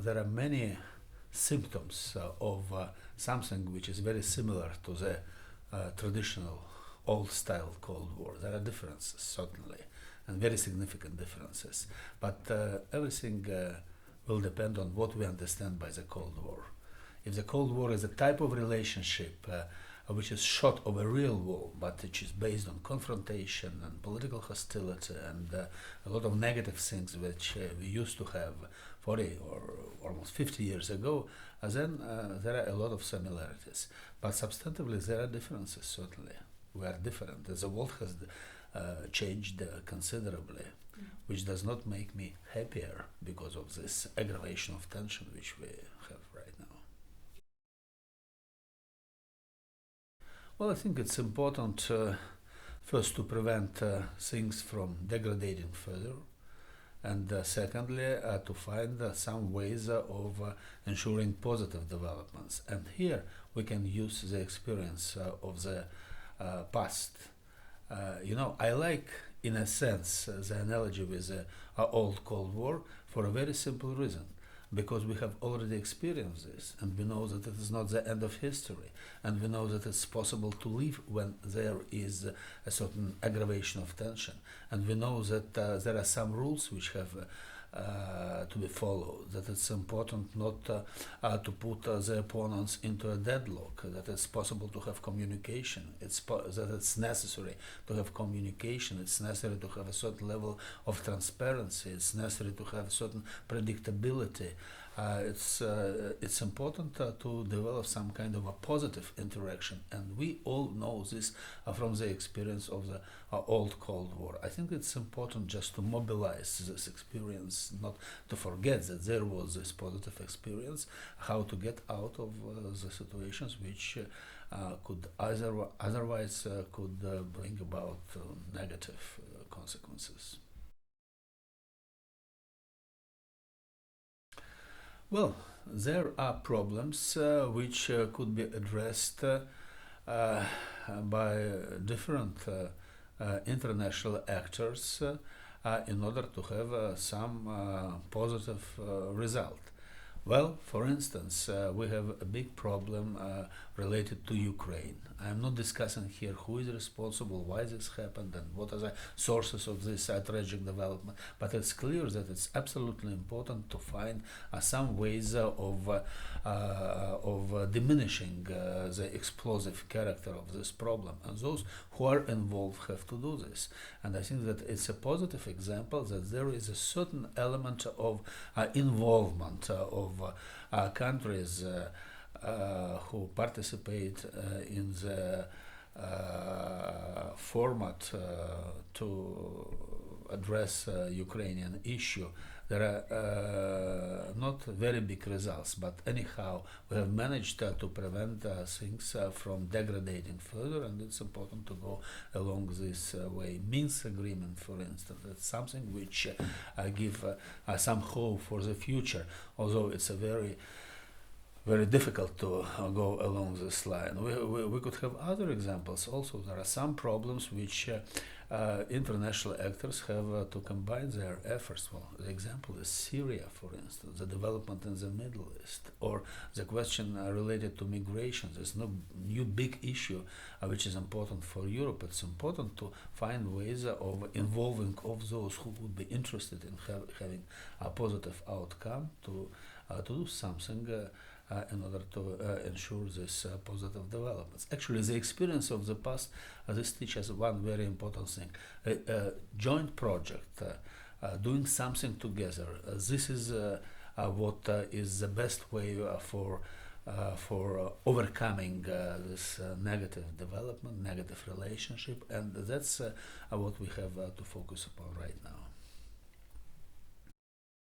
there are many symptoms of something which is very similar to the traditional old-style Cold War. There are differences, certainly, and very significant differences. But everything will depend on what we understand by the Cold War. If the Cold War is a type of relationship which is short of a real war, but which is based on confrontation and political hostility and a lot of negative things which we used to have 40 or almost 50 years ago, then there are a lot of similarities. But substantively there are differences, certainly. We are different. The world has changed considerably, which does not make me happier because of this aggravation of tension which we have right now. Well, I think it's important first to prevent things from degrading further, and secondly to find some ways of ensuring positive developments. And here we can use the experience of the past. I like, in a sense, the analogy with the old Cold War for a very simple reason. Because we have already experienced this, and we know that it is not the end of history, and we know that it's possible to live when there is a certain aggravation of tension, and we know that there are some rules which have to be followed, that it's important not to put the opponents into a deadlock, that it's possible to have communication, that it's necessary to have communication, it's necessary to have a certain level of transparency, it's necessary to have certain predictability. It's important to develop some kind of a positive interaction, and we all know this from the experience of the old Cold War. I think it's important just to mobilize this experience, not to forget that there was this positive experience, how to get out of the situations which could otherwise could bring about negative consequences. Well, there are problems which could be addressed by different international actors in order to have some positive result. Well, for instance, we have a big problem related to Ukraine. I'm not discussing here who is responsible, why this happened, and what are the sources of this tragic development, but it's clear that it's absolutely important to find some ways of diminishing the explosive character of this problem, and those who are involved have to do this. And I think that it's a positive example that there is a certain element of involvement of countries who participate in the format to address Ukrainian issue. There are not very big results, but anyhow we have managed to prevent things from degrading further, and it's important to go along this way. Minsk agreement, for instance, it's something which give some hope for the future, although it's a very difficult to go along this line. We could have other examples also. There are some problems which international actors have to combine their efforts. Well, the example is Syria, for instance, the development in the Middle East, or the question related to migration. There's no new big issue which is important for Europe. It's important to find ways of involving all those who would be interested in having a positive outcome to do something in order to ensure this positive developments. Actually, the experience of the past, this teaches one very important thing. A joint project, doing something together, this is what is the best way for overcoming this negative development, negative relationship, and that's what we have to focus upon right now.